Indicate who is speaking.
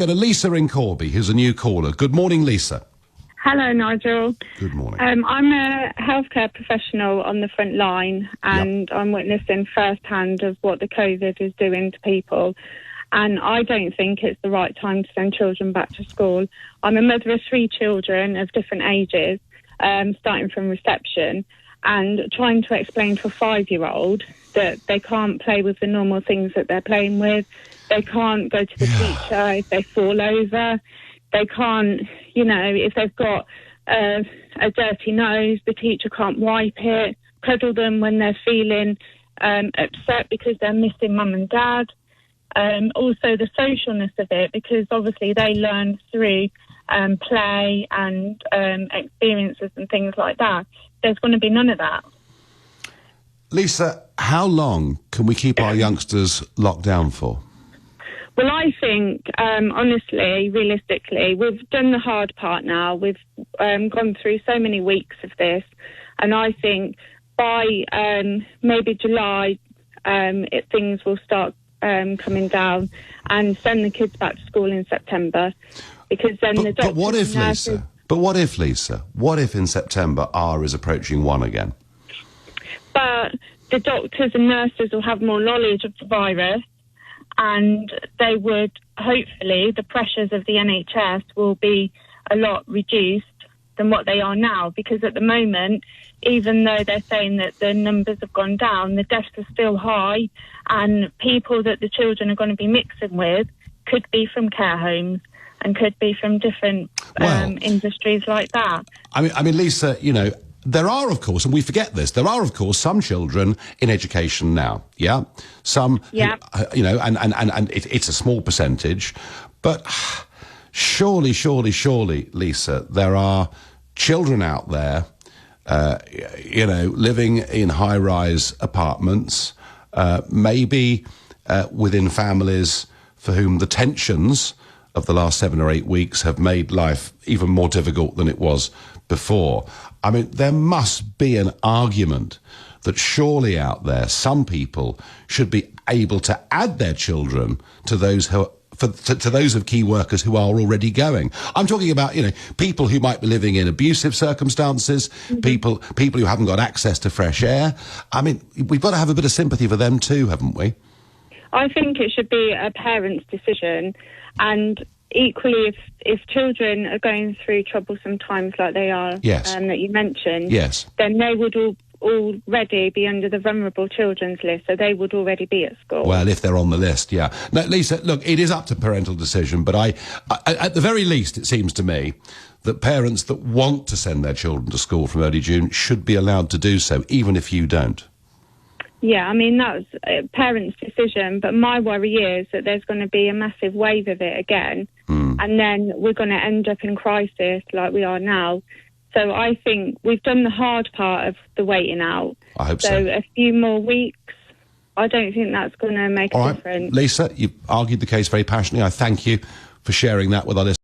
Speaker 1: Go to Lisa in Corby, who's a new caller. Good morning, Lisa.
Speaker 2: Hello, Nigel.
Speaker 1: Good morning.
Speaker 2: I'm a healthcare professional on the front line, and I'm witnessing firsthand of what the COVID is doing to people. And I don't think it's the right time to send children back to school. I'm a mother of 3 children of different ages, starting from reception, and trying to explain to a 5-year-old that they can't play with the normal things that they're playing with. They can't go to the teacher if they fall over. They can't, if they've got a dirty nose, the teacher can't wipe it, cuddle them when they're feeling upset because they're missing mum and dad. Also the socialness of it, because obviously they learn through play and experiences and things like that. There's going to be none of that.
Speaker 1: Lisa, how long can we keep our youngsters locked down for?
Speaker 2: Well, I think, honestly, realistically, we've done the hard part now. We've gone through so many weeks of this. And I think by maybe July, things will start coming down, and send the kids back to school in September. Because then the doctors...
Speaker 1: But what if, Lisa? What if in September R is approaching 1 again?
Speaker 2: But the doctors and nurses will have more knowledge of the virus, and they would, hopefully, the pressures of the NHS will be a lot reduced than what they are now. Because at the moment, even though they're saying that the numbers have gone down, the deaths are still high, and people that the children are going to be mixing with could be from care homes and could be from different industries like that.
Speaker 1: I mean, Lisa, there are, of course, and we forget this, there are, of course, some children in education now, Some, and it's a small percentage, but surely, Lisa, there are children out there, living in high-rise apartments, maybe within families for whom the tensions of the last 7 or 8 weeks have made life even more difficult than it was before. I mean, there must be an argument that surely out there some people should be able to add their children to those who to those of key workers who are already going. I'm talking about, people who might be living in abusive circumstances, people who haven't got access to fresh air. I mean, we've got to have a bit of sympathy for them too, haven't we?
Speaker 2: I think it should be a parent's decision, and equally, if children are going through troublesome times like they are, that you mentioned, then they would already be under the vulnerable children's list, so they would already be at school.
Speaker 1: Well, if they're on the list, Now, Lisa, look, it is up to parental decision, but I at the very least, it seems to me that parents that want to send their children to school from early June should be allowed to do so, even if you don't.
Speaker 2: Yeah, I mean, that's a parent's decision, but my worry is that there's going to be a massive wave of it again, and then we're going to end up in crisis like we are now. So I think we've done the hard part of the waiting out.
Speaker 1: I hope so.
Speaker 2: So a few more weeks, I don't think that's going to make a difference.
Speaker 1: Lisa, you've argued the case very passionately. I thank you for sharing that with our listeners.